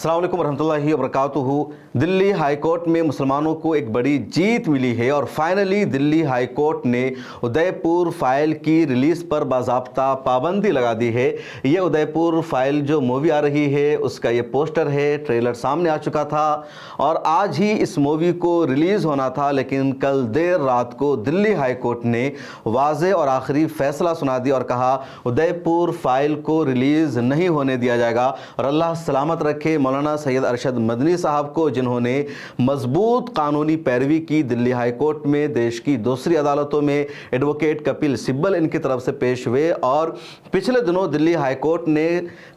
अस्सलाम वालेकुम वरहमतुल्लाहि वबरकातुहू। दिल्ली हाई कोर्ट में मुसलमानों को एक बड़ी जीत मिली है और फाइनली दिल्ली हाई कोर्ट ने उदयपुर फाइल की रिलीज़ पर बाज़ाब्ता पाबंदी लगा दी है। ये उदयपुर फाइल जो मूवी आ रही है उसका ये पोस्टर है, ट्रेलर सामने आ चुका था और आज ही इस मूवी को रिलीज़ होना था, लेकिन कल देर रात को दिल्ली हाई कोर्ट ने वाज़े और आखिरी फ़ैसला सुना दिया और कहा उदयपुर फाइल को रिलीज़ नहीं होने दिया जाएगा। और अल्लाह सलामत रखे मौलाना सैयद अरशद मदनी साहब को, जिन्होंने मजबूत कानूनी पैरवी की। दिल्ली हाई कोर्ट में देश की दूसरी अदालतों में एडवोकेट कपिल सिब्बल इनकी तरफ से पेश हुए और पिछले दिनों दिल्ली हाई कोर्ट ने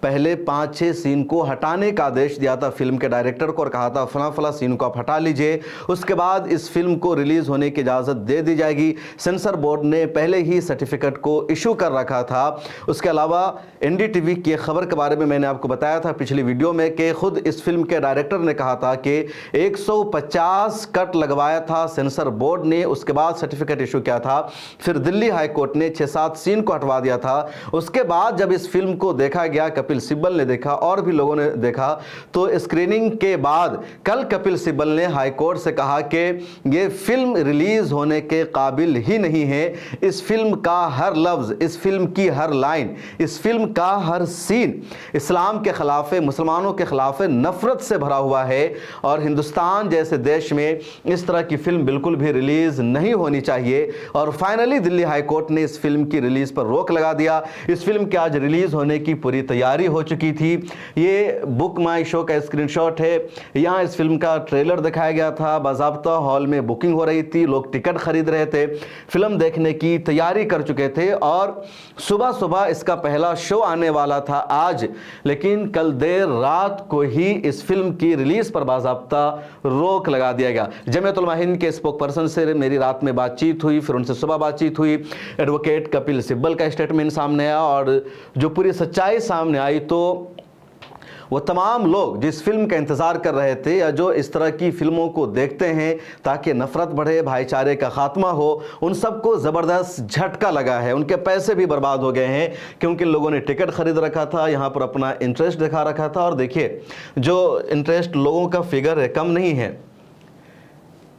पहले 5-6 सीन को हटाने का आदेश दिया था फिल्म के डायरेक्टर को और कहा था फला फला सीन को आप हटा लीजिए, उसके बाद इस फिल्म को रिलीज़ होने की इजाज़त दे दी जाएगी। सेंसर बोर्ड ने पहले ही सर्टिफिकेट को इशू कर रखा था। उसके अलावा एनडीटीवी की खबर के बारे में मैंने आपको बताया था पिछली वीडियो में कि खुद इस फिल्म के डायरेक्टर ने कहा था कि 150 कट लगवाया था सेंसर बोर्ड ने, उसके बाद सर्टिफिकेट इशू किया था। फिर दिल्ली हाई कोर्ट ने 6-7 सीन को हटवा दिया था। उसके बाद जब इस फिल्म को देखा गया, कपिल सिब्बल ने देखा और भी लोगों ने देखा, तो स्क्रीनिंग के बाद कल कपिल सिब्बल ने हाई कोर्ट से कहा कि ये फिल्म रिलीज होने के काबिल ही नहीं है। इस फिल्म का हर लफ्ज, इस फिल्म की हर लाइन, इस फिल्म का हर सीन इस्लाम के खिलाफ है, मुसलमानों के खिलाफ है, नफरत से भरा हुआ है और हिंदुस्तान जैसे देश में इस तरह की फिल्म बिल्कुल भी रिलीज नहीं होनी चाहिए। और फाइनली दिल्ली हाई कोर्ट ने इस फिल्म की रिलीज पर रोक लगा दिया। इस फिल्म के आज रिलीज होने की पूरी तैयारी हो चुकी थी। ये बुक माई शो का स्क्रीनशॉट है। यहाँ इस फिल्म का ट्रेलर दिखाया गया था, बाज़ाब्ता हॉल में बुकिंग हो रही थी, लोग टिकट खरीद रहे थे, फिल्म देखने की तैयारी कर चुके थे और सुबह सुबह इसका पहला शो आने वाला था आज, लेकिन कल देर रात को ही इस फिल्म की रिलीज पर बाज़ाब्ता रोक लगा दिया गया। जमीयत उलमा हिंद के स्पोक पर्सन से मेरी रात में बातचीत हुई, फिर उनसे सुबह बातचीत हुई। एडवोकेट कपिल सिब्बल का स्टेटमेंट सामने आया और जो पूरी सच्चाई सामने आई तो वो तमाम लोग जिस फिल्म का इंतज़ार कर रहे थे या जो इस तरह की फिल्मों को देखते हैं ताकि नफ़रत बढ़े, भाईचारे का खात्मा हो, उन सबको ज़बरदस्त झटका लगा है। उनके पैसे भी बर्बाद हो गए हैं क्योंकि लोगों ने टिकट ख़रीद रखा था, यहाँ पर अपना इंटरेस्ट दिखा रखा था और देखिए जो इंटरेस्ट लोगों का फिगर है कम नहीं है,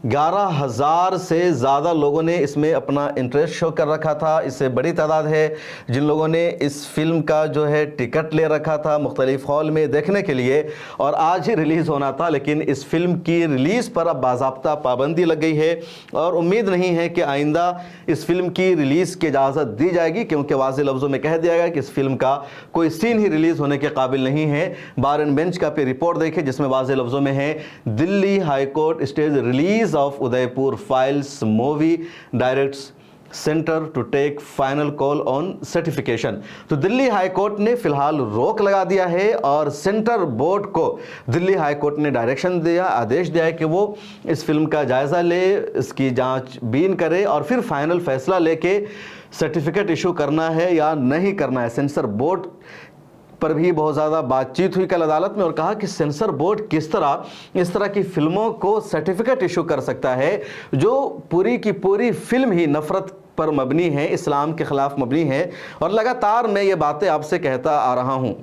11,000 से ज़्यादा लोगों ने इसमें अपना इंटरेस्ट शो कर रखा था। इससे बड़ी तादाद है जिन लोगों ने इस फिल्म का जो है टिकट ले रखा था मुख्तलिफ हॉल में देखने के लिए और आज ही रिलीज़ होना था, लेकिन इस फिल्म की रिलीज़ पर अब बाज़ाब्ता पाबंदी लग गई है और उम्मीद नहीं है कि आइंदा इस फिल्म की रिलीज़ की इजाज़त दी जाएगी, क्योंकि वाज़ेह लफ्ज़ों में कह दिया गया कि इस फिल्म का कोई सीन ही रिलीज़ होने के काबिल नहीं है। बार एंड बेंच का पे रिपोर्ट देखें जिसमें वाज़ेह लफ्ज़ों में है दिल्ली हाई कोर्ट स्टेज release of Udaipur Files movie directs centre to take final call on certification. तो दिल्ली हाई कोर्ट ने फिलहाल रोक लगा दिया है और सेंटर बोर्ड को दिल्ली हाई कोर्ट ने डायरेक्शन दिया, आदेश दिया है कि वो इस फिल्म का जायज़ा ले, इसकी जांच बीन करे और फिर फाइनल फैसला लेके सर्टिफिकेट इशू करना है या नहीं करना है। सेंसर बोर्ड पर भी बहुत ज़्यादा बातचीत हुई कल अदालत में और कहा कि सेंसर बोर्ड किस तरह इस तरह की फिल्मों को सर्टिफिकेट इशू कर सकता है जो पूरी की पूरी फिल्म ही नफ़रत पर मबनी है, इस्लाम के ख़िलाफ़ मबनी है। और लगातार मैं ये बातें आपसे कहता आ रहा हूँ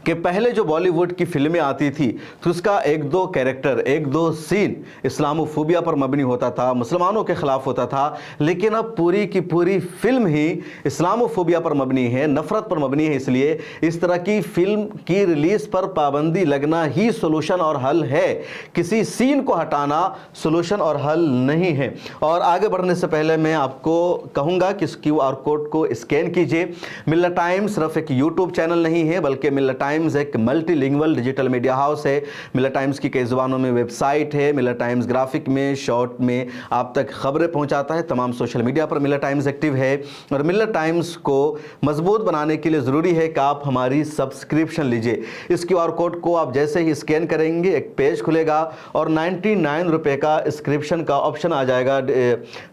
कि पहले जो बॉलीवुड की फिल्में आती थी तो उसका एक दो कैरेक्टर, एक दो सीन इस्लामोफोबिया पर मबनी होता था, मुसलमानों के ख़िलाफ़ होता था, लेकिन अब पूरी की पूरी फिल्म ही इस्लामोफोबिया पर मबनी है, नफ़रत पर मबनी है। इसलिए इस तरह की फिल्म की रिलीज़ पर पाबंदी लगना ही सोल्यूशन और हल है, किसी सीन को हटाना सोल्यूशन और हल नहीं है। और आगे बढ़ने से पहले मैं आपको कहूँगा कि इस QR कोड को स्कैन कीजिए। मिल्लत टाइम्स सिर्फ एक यूट्यूब चैनल नहीं है बल्कि मिल्लत टाइम्स एक मल्टीलिंगुअल डिजिटल मीडिया हाउस है। मिल्लत टाइम्स की कई ज़ुबानों में वेबसाइट है। मिल्लत टाइम्स ग्राफिक में, शॉर्ट में आप तक खबरें पहुंचाता है। तमाम सोशल मीडिया पर मिल्लत टाइम्स एक्टिव है और मिल्लत टाइम्स को मजबूत बनाने के लिए ज़रूरी है कि आप हमारी सब्सक्रिप्शन लीजिए। इस QR कोड को आप जैसे ही स्कैन करेंगे एक पेज खुलेगा और 99 रुपये का सब्सक्रिप्शन का ऑप्शन आ जाएगा।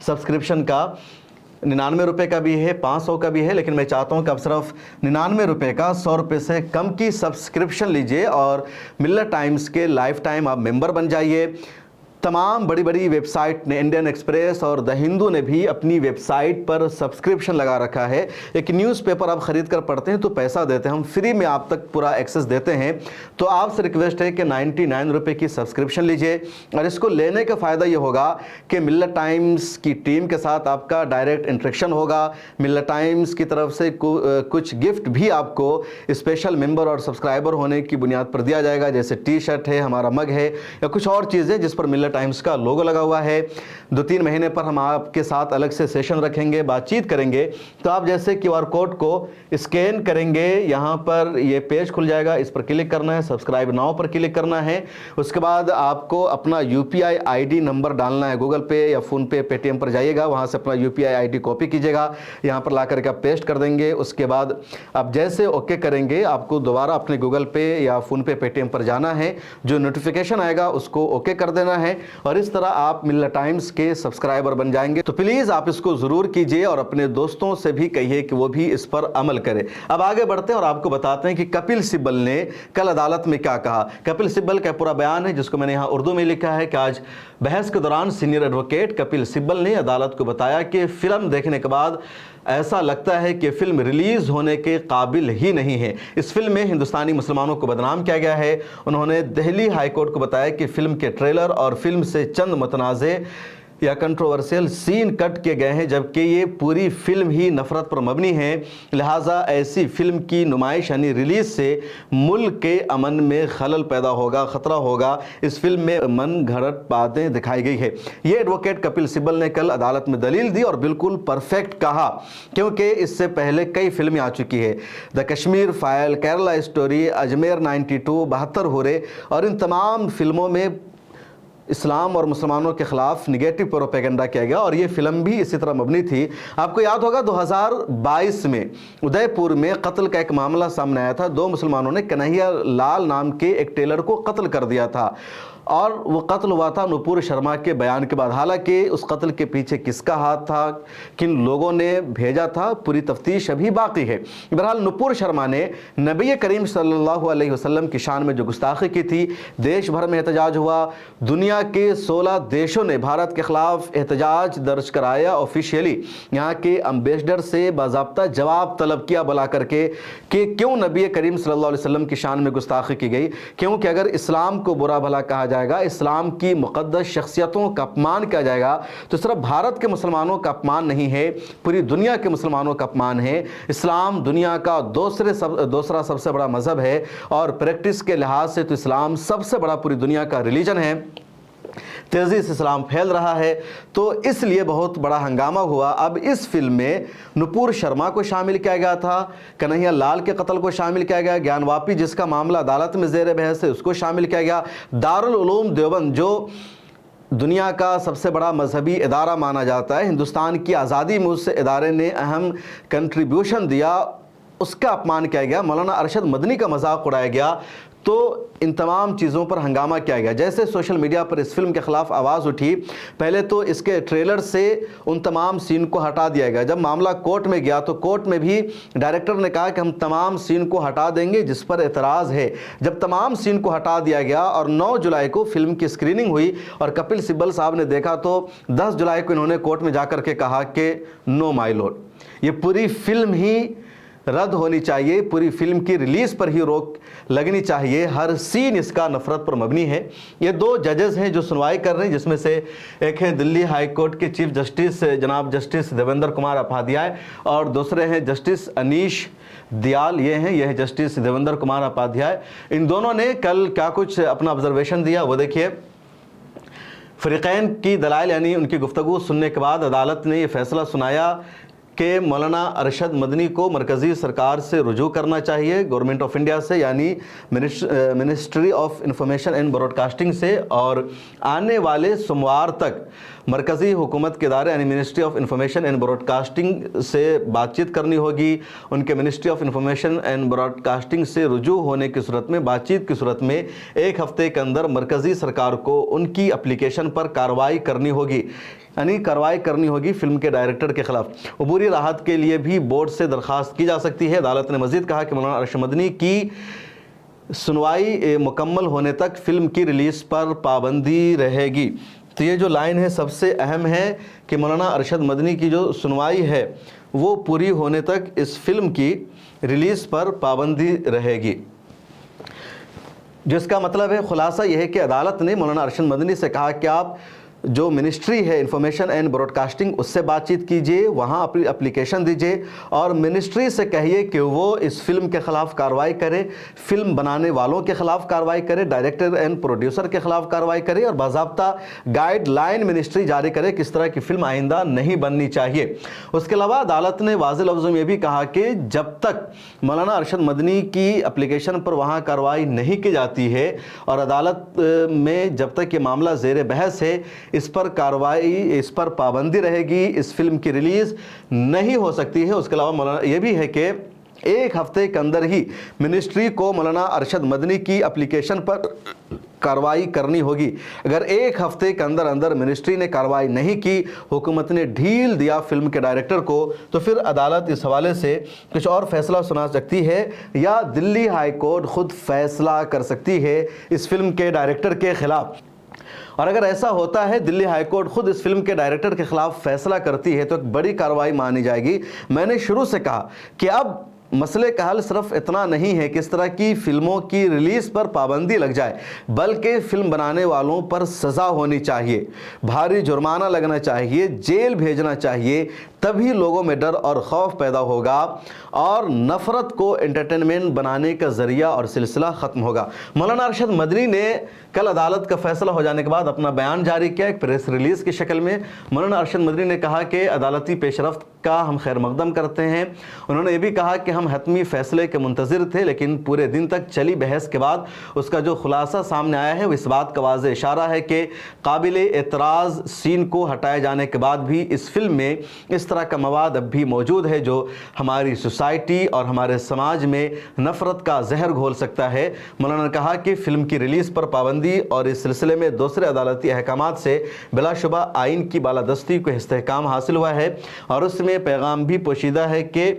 सब्सक्रिप्शन का 99 रुपये का भी है, 500 का भी है, लेकिन मैं चाहता हूं कि आप सिर्फ 99 रुपये का 100 रुपये से कम की सब्सक्रिप्शन लीजिए और मिल्लत टाइम्स के लाइफ टाइम आप मेंबर बन जाइए। तमाम बड़ी बड़ी वेबसाइट ने, इंडियन एक्सप्रेस और द हिंदू ने भी अपनी वेबसाइट पर सब्सक्रिप्शन लगा रखा है। एक न्यूज़पेपर आप ख़रीद कर पढ़ते हैं तो पैसा देते हैं, हम फ्री में आप तक पूरा एक्सेस देते हैं। तो आपसे रिक्वेस्ट है कि 99 रुपये की सब्सक्रिप्शन लीजिए और इसको लेने का फ़ायदा ये होगा कि मिल्लत टाइम्स की टीम के साथ आपका डायरेक्ट इंटरेक्शन होगा। मिल्लत टाइम्स की तरफ से कुछ गिफ्ट भी आपको स्पेशल मेंबर और सब्सक्राइबर होने की बुनियाद पर दिया जाएगा, जैसे टी शर्ट है, हमारा मग है या कुछ और चीज़ें जिस पर मिल्लत टाइम्स का लोगो लगा हुआ है। 2-3 महीने पर हम आपके साथ अलग से सेशन रखेंगे, बातचीत करेंगे। तो आप जैसे QR कोड को स्कैन करेंगे, यहाँ पर ये पेज खुल जाएगा, इस पर क्लिक करना है, सब्सक्राइब नाउ पर क्लिक करना है। उसके बाद आपको अपना UPI ID नंबर डालना है। गूगल पे या फ़ोन पे, पेटीएम पर जाइएगा, वहाँ से अपना UPI ID कॉपी कीजिएगा, यहाँ पर ला करके आप पेस्ट कर देंगे। उसके बाद आप जैसे ओके करेंगे, आपको दोबारा अपने गूगल पे या फ़ोन पे, पेटीएम पर जाना है, जो नोटिफिकेशन आएगा उसको ओके कर देना है और इस तरह आप मिल्लत टाइम्स के सब्सक्राइबर बन जाएंगे। तो प्लीज़ आप इसको ज़रूर कीजिए और अपने दोस्तों से भी कहिए कि वो भी इस पर अमल करें। अब आगे बढ़ते हैं और आपको बताते हैं कि कपिल सिब्बल ने कल अदालत में क्या कहा। कपिल सिब्बल का पूरा बयान है जिसको मैंने यहाँ उर्दू में लिखा है कि आज बहस के दौरान सीनियर एडवोकेट कपिल सिब्बल ने अदालत को बताया कि फिल्म देखने के बाद ऐसा लगता है कि फिल्म रिलीज़ होने के काबिल ही नहीं है। इस फिल्म में हिंदुस्तानी मुसलमानों को बदनाम किया गया है। उन्होंने दिल्ली हाई कोर्ट को बताया कि फिल्म के ट्रेलर और फिल्म से चंद मुतनाज़े या कंट्रोवर्शियल सीन कट किए गए हैं, जबकि ये पूरी फिल्म ही नफ़रत पर मबनी है। लिहाजा ऐसी फिल्म की नुमाइश यानी रिलीज़ से मुल्क के अमन में खलल पैदा होगा, ख़तरा होगा। इस फिल्म में मन घड़त बातें दिखाई गई है। ये एडवोकेट कपिल सिब्बल ने कल अदालत में दलील दी और बिल्कुल परफेक्ट कहा, क्योंकि इससे पहले कई फिल्में आ चुकी है, the Kashmir file, Kerala story, Ajmer 92, 72 hurray, और इन तमाम फिल्मों में इस्लाम और मुसलमानों के ख़िलाफ़ निगेटिव प्रोपेगेंडा किया गया और ये फ़िल्म भी इसी तरह मबनी थी। आपको याद होगा 2022 में उदयपुर में कत्ल का एक मामला सामने आया था। 2 मुसलमानों ने कन्हैया लाल नाम के एक टेलर को कत्ल कर दिया था और वो कत्ल हुआ था नुपुर शर्मा के बयान के बाद। हालांकि उस कत्ल के पीछे किसका हाथ था, किन लोगों ने भेजा था, पूरी तफ्तीश अभी बाकी है। बहरहाल नुपुर शर्मा ने नबी करीम सल्लल्लाहु अलैहि वसल्लम की शान में जो गुस्ताखी की थी, देश भर में एहतजाज हुआ। दुनिया के 16 देशों ने भारत के ख़िलाफ़ एहतजाज दर्ज कराया। ऑफिशियली यहाँ के एम्बेसडर से बाज़ाब्ता जवाब तलब किया बुला करके कि क्यों नबी करीम सल्लल्लाहु अलैहि वसल्लम की शान में गुस्ताखी की गई, क्योंकि अगर इस्लाम को बुरा भला कहा जाएगा, इस्लाम की मुक़द्दस शख्सियतों का अपमान किया जाएगा, तो सिर्फ भारत के मुसलमानों का अपमान नहीं है, पूरी दुनिया के मुसलमानों का अपमान है। इस्लाम दुनिया का दूसरा सबसे बड़ा मज़हब है और प्रैक्टिस के लिहाज से तो इस्लाम सबसे बड़ा पूरी दुनिया का रिलीजन है। तेज़ी से इस्लाम फैल रहा है, तो इसलिए बहुत बड़ा हंगामा हुआ। अब इस फिल्म में नुपुर शर्मा को शामिल किया गया था, कन्हैया लाल के कत्ल को शामिल किया गया, ज्ञानवापी जिसका मामला अदालत में ज़ेर बहस है उसको शामिल किया गया, दारुल उलूम देवबंद जो दुनिया का सबसे बड़ा मजहबी इदारा माना जाता है, हिंदुस्तान की आज़ादी में उस इदारे ने अहम कंट्रीब्यूशन दिया, उसका अपमान किया गया, मौलाना अरशद मदनी का मजाक उड़ाया गया। तो इन तमाम चीज़ों पर हंगामा किया गया। जैसे सोशल मीडिया पर इस फिल्म के ख़िलाफ़ आवाज़ उठी, पहले तो इसके ट्रेलर से उन तमाम सीन को हटा दिया गया। जब मामला कोर्ट में गया तो कोर्ट में भी डायरेक्टर ने कहा कि हम तमाम सीन को हटा देंगे जिस पर एतराज़ है। जब तमाम सीन को हटा दिया गया और 9 जुलाई को फिल्म की स्क्रीनिंग हुई और कपिल सिब्बल साहब ने देखा तो 10 जुलाई को इन्होंने कोर्ट में जाकर के कहा कि नो माय लॉर्ड, ये पूरी फिल्म ही रद्द होनी चाहिए, पूरी फिल्म की रिलीज़ पर ही रोक लगनी चाहिए, हर सीन इसका नफ़रत पर मबनी है। ये 2 जजेस हैं जो सुनवाई कर रहे हैं, जिसमें से एक है दिल्ली हाई कोर्ट के चीफ जस्टिस जनाब जस्टिस देवेंद्र कुमार उपाध्याय और दूसरे हैं जस्टिस अनीश दयाल, ये है जस्टिस देवेंद्र कुमार उपाध्याय। इन दोनों ने कल क्या कुछ अपना ऑब्जर्वेशन दिया वो देखिए। फ़रीक़ैन की दलाइल यानी उनकी गुफ्तगू सुनने के बाद अदालत ने ये फैसला सुनाया कि मौलाना अरशद मदनी को मरकज़ी सरकार से रुजू करना चाहिए, गवर्नमेंट ऑफ इंडिया से यानी ministry of information and broadcasting से, और आने वाले सोमवार तक मरकज़ी हुकूमत के इदारे यानी ministry of information and broadcasting से बातचीत करनी होगी। उनके ministry of information and broadcasting से रुजू होने की सूरत में, बातचीत की सूरत में 1 हफ़्ते के अंदर मरकज़ी सरकार को उनकी एप्लीकेशन पर कार्रवाई करनी होगी, यानी कार्रवाई करनी होगी फिल्म के डायरेक्टर के खिलाफ। अबूरी राहत के लिए भी बोर्ड से दरख्वास्त की जा सकती है। अदालत ने मज़ीद कहा कि मौलाना अरशद मदनी की सुनवाई मुकम्मल होने तक फिल्म की रिलीज़ पर पाबंदी रहेगी। तो ये जो लाइन है सबसे अहम है कि मौलाना अरशद मदनी की जो सुनवाई है वो पूरी होने तक इस फिल्म की रिलीज़ पर पाबंदी रहेगी। जिसका मतलब है, खुलासा यह है कि अदालत ने मौलाना अरशद मदनी से कहा कि आप जो मिनिस्ट्री है इंफॉर्मेशन एंड ब्रॉडकास्टिंग उससे बातचीत कीजिए, वहाँ अपनी एप्लीकेशन दीजिए और मिनिस्ट्री से कहिए कि वो इस फिल्म के ख़िलाफ़ कार्रवाई करे, फिल्म बनाने वालों के ख़िलाफ़ कार्रवाई करे, डायरेक्टर एंड प्रोड्यूसर के ख़िलाफ़ कार्रवाई करे और बाज़ाब्ता गाइडलाइन मिनिस्ट्री जारी करे किस तरह की फ़िल्म आइंदा नहीं बननी चाहिए। उसके अलावा अदालत ने वाज़ेह लफ्ज़ों में भी कहा कि जब तक मौलाना अरशद मदनी की एप्लीकेशन पर वहाँ कार्रवाई नहीं की जाती है और अदालत में जब तक ये मामला ज़ेर बहस है, इस पर कार्रवाई, इस पर पाबंदी रहेगी, इस फिल्म की रिलीज़ नहीं हो सकती है। उसके अलावा मौलाना ये भी है कि एक हफ्ते के अंदर ही मिनिस्ट्री को मौलाना अरशद मदनी की एप्लीकेशन पर कार्रवाई करनी होगी। अगर एक हफ्ते के अंदर अंदर मिनिस्ट्री ने कार्रवाई नहीं की, हुकूमत ने ढील दिया फिल्म के डायरेक्टर को, तो फिर अदालत इस हवाले से कुछ और फैसला सुना सकती है या दिल्ली हाई कोर्ट खुद फैसला कर सकती है इस फिल्म के डायरेक्टर के ख़िलाफ़। और अगर ऐसा होता है, दिल्ली हाई कोर्ट खुद इस फिल्म के डायरेक्टर के खिलाफ फैसला करती है, तो एक बड़ी कार्रवाई मानी जाएगी। मैंने शुरू से कहा कि अब मसले का हल सिर्फ इतना नहीं है कि इस तरह की फिल्मों की रिलीज़ पर पाबंदी लग जाए, बल्कि फिल्म बनाने वालों पर सज़ा होनी चाहिए, भारी जुर्माना लगना चाहिए, जेल भेजना चाहिए। तभी लोगों में डर और खौफ पैदा होगा और नफ़रत को एंटरटेनमेंट बनाने का ज़रिया और सिलसिला ख़त्म होगा। मौलाना अरशद मदनी ने कल अदालत का फैसला हो जाने के बाद अपना बयान जारी किया, एक प्रेस रिलीज़ की शक्ल में। मौलाना अरशद मदनी ने कहा कि अदालती पेशरफ्त का हम खैर मकदम करते हैं। उन्होंने ये भी कहा कि हम हतमी फ़ैसले के मुंतज़िर थे, लेकिन पूरे दिन तक चली बहस के बाद उसका जो खुलासा सामने आया है वो इस बात का वाज़ेह इशारा है कि काबिले एतराज़ सीन को हटाए जाने के बाद भी इस फिल्म में इस तरह का मवाद अब भी मौजूद है जो हमारी सोसाइटी और हमारे समाज में नफ़रत का जहर घोल सकता है। मौलाना ने कहा कि फ़िल्म की रिलीज़ पर पाबंदी और इस सिलसिले में दूसरे अदालती अहकामात से बिलाशुबा आइन की बालादस्ती को इस्तेहकाम हासिल हुआ है और उसमें पैगाम भी पोशीदा है कि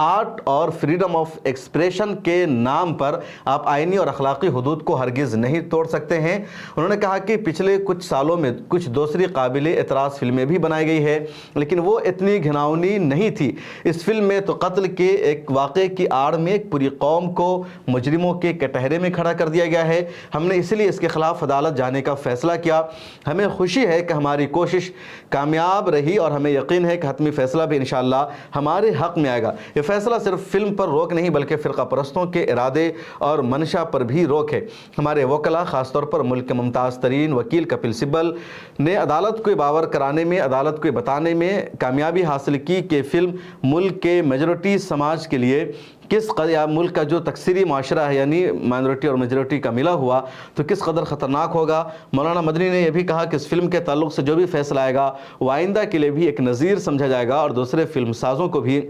आर्ट और फ्रीडम ऑफ एक्सप्रेशन के नाम पर आप आइनी और अखलाकी हुदूद को हरगिज़ नहीं तोड़ सकते हैं। उन्होंने कहा कि पिछले कुछ सालों में कुछ दूसरी काबिल एतराज़ फिल्में भी बनाई गई है, लेकिन वो इतनी घिनौनी नहीं थी। इस फिल्म में तो कत्ल के एक वाक़े की आड़ में एक पूरी कौम को मुजरिमों के कटहरे में खड़ा कर दिया गया है। हमने इसलिए इसके ख़िलाफ़ अदालत जाने का फ़ैसला किया। हमें खुशी है कि हमारी कोशिश कामयाब रही और हमें यकीन है कि हतमी फ़ैसला भी इंशाअल्लाह हमारे हक़ में आएगा। फैसला सिर्फ फिल्म पर रोक नहीं बल्कि फ़िरका परस्तों के इरादे और मंशा पर भी रोक है। हमारे वकला ख़ासतौर पर मुल्क के मुमताज़ तरीन वकील कपिल सिब्बल ने अदालत को बावर कराने में, अदालत को बताने में कामयाबी हासिल की कि फ़िल्म मुल्क के मेजॉरिटी समाज के लिए किस कदर, मुल्क का जो तकसीरी माशरा है यानी माइनॉरिटी और मेजॉरिटी का मिला हुआ, तो किस कदर ख़तरनाक होगा। मौलाना मदनी ने यह भी कहा कि इस फिल्म के ताल्लुक़ से जो भी फ़ैसला आएगा वो आइंदा के लिए भी एक नज़ीर समझा जाएगा और दूसरे फिल्म साज़ों को भी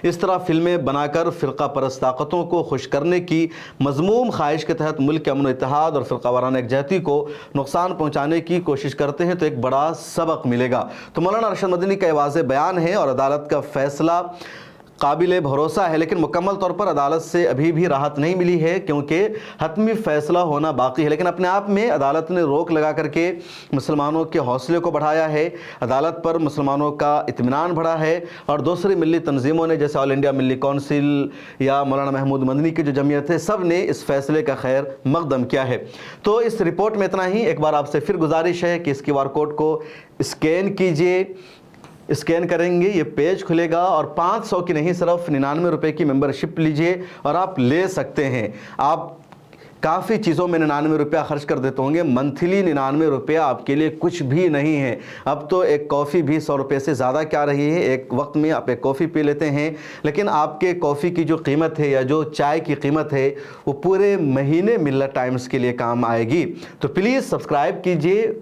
इस तरह फिल्में बनाकर फ़िरका परस्त ताकतों को खुश करने की मज़मूम ख्वाहिश के तहत मुल्क के अमन इत्तेहाद और फ़िरका वाराना एकजहती को नुकसान पहुँचाने की कोशिश करते हैं तो एक बड़ा सबक मिलेगा। तो मौलाना अरशद मदनी का वाज़ेह बयान है और अदालत का फ़ैसला काबिल भरोसा है, लेकिन मुकम्मल तौर पर अदालत से अभी भी राहत नहीं मिली है क्योंकि हतमी फ़ैसला होना बाकी है। लेकिन अपने आप में अदालत ने रोक लगा करके मुसलमानों के हौसले को बढ़ाया है, अदालत पर मुसलमानों का इत्मीनान बढ़ा है और दूसरी मिली तंजीमों ने जैसे ऑल इंडिया मिली कौंसिल या मौलाना महमूद मदनी की जो जमीयत है, सब ने इस फ़ैसले का खैर मकदम किया है। तो इस रिपोर्ट में इतना ही। एक बार आपसे फिर गुजारिश है कि इस QR कोड को स्कैन कीजिए, स्कैन करेंगे ये पेज खुलेगा और 500 की नहीं सिर्फ 99 रुपये की मेंबरशिप लीजिए और आप ले सकते हैं। आप काफ़ी चीज़ों में 99 रुपया खर्च कर देते होंगे, मंथली 99 रुपया आपके लिए कुछ भी नहीं है। अब तो एक कॉफ़ी भी 100 रुपये से ज़्यादा क्या रही है, एक वक्त में आप एक कॉफ़ी पी लेते हैं, लेकिन आपके कॉफ़ी की जो कीमत है या जो चाय की कीमत है वो पूरे महीने मिल्लत टाइम्स के लिए काम आएगी। तो प्लीज़ सब्सक्राइब कीजिए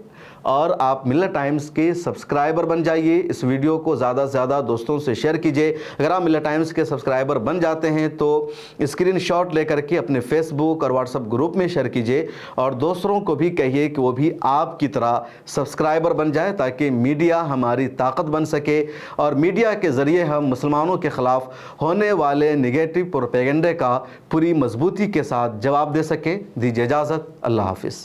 اور آپ ملت ٹائمز کے سبسکرائبر بن جائیے. اس ویڈیو کو زیادہ سے زیادہ دوستوں سے شیئر کیجئے. اگر آپ ملت ٹائمز کے سبسکرائبر بن جاتے ہیں تو اسکرین شاٹ لے کر کے اپنے فیس بک اور واٹس ایپ گروپ میں شیئر کیجئے اور دوسروں کو بھی کہیے کہ وہ بھی آپ کی طرح سبسکرائبر بن جائے تاکہ میڈیا ہماری طاقت بن سکے اور میڈیا کے ذریعے ہم مسلمانوں کے خلاف ہونے والے نگیٹو پروپیگنڈے کا پوری مضبوطی کے ساتھ جواب دے سکیں. دیجیے اجازت. اللہ حافظ.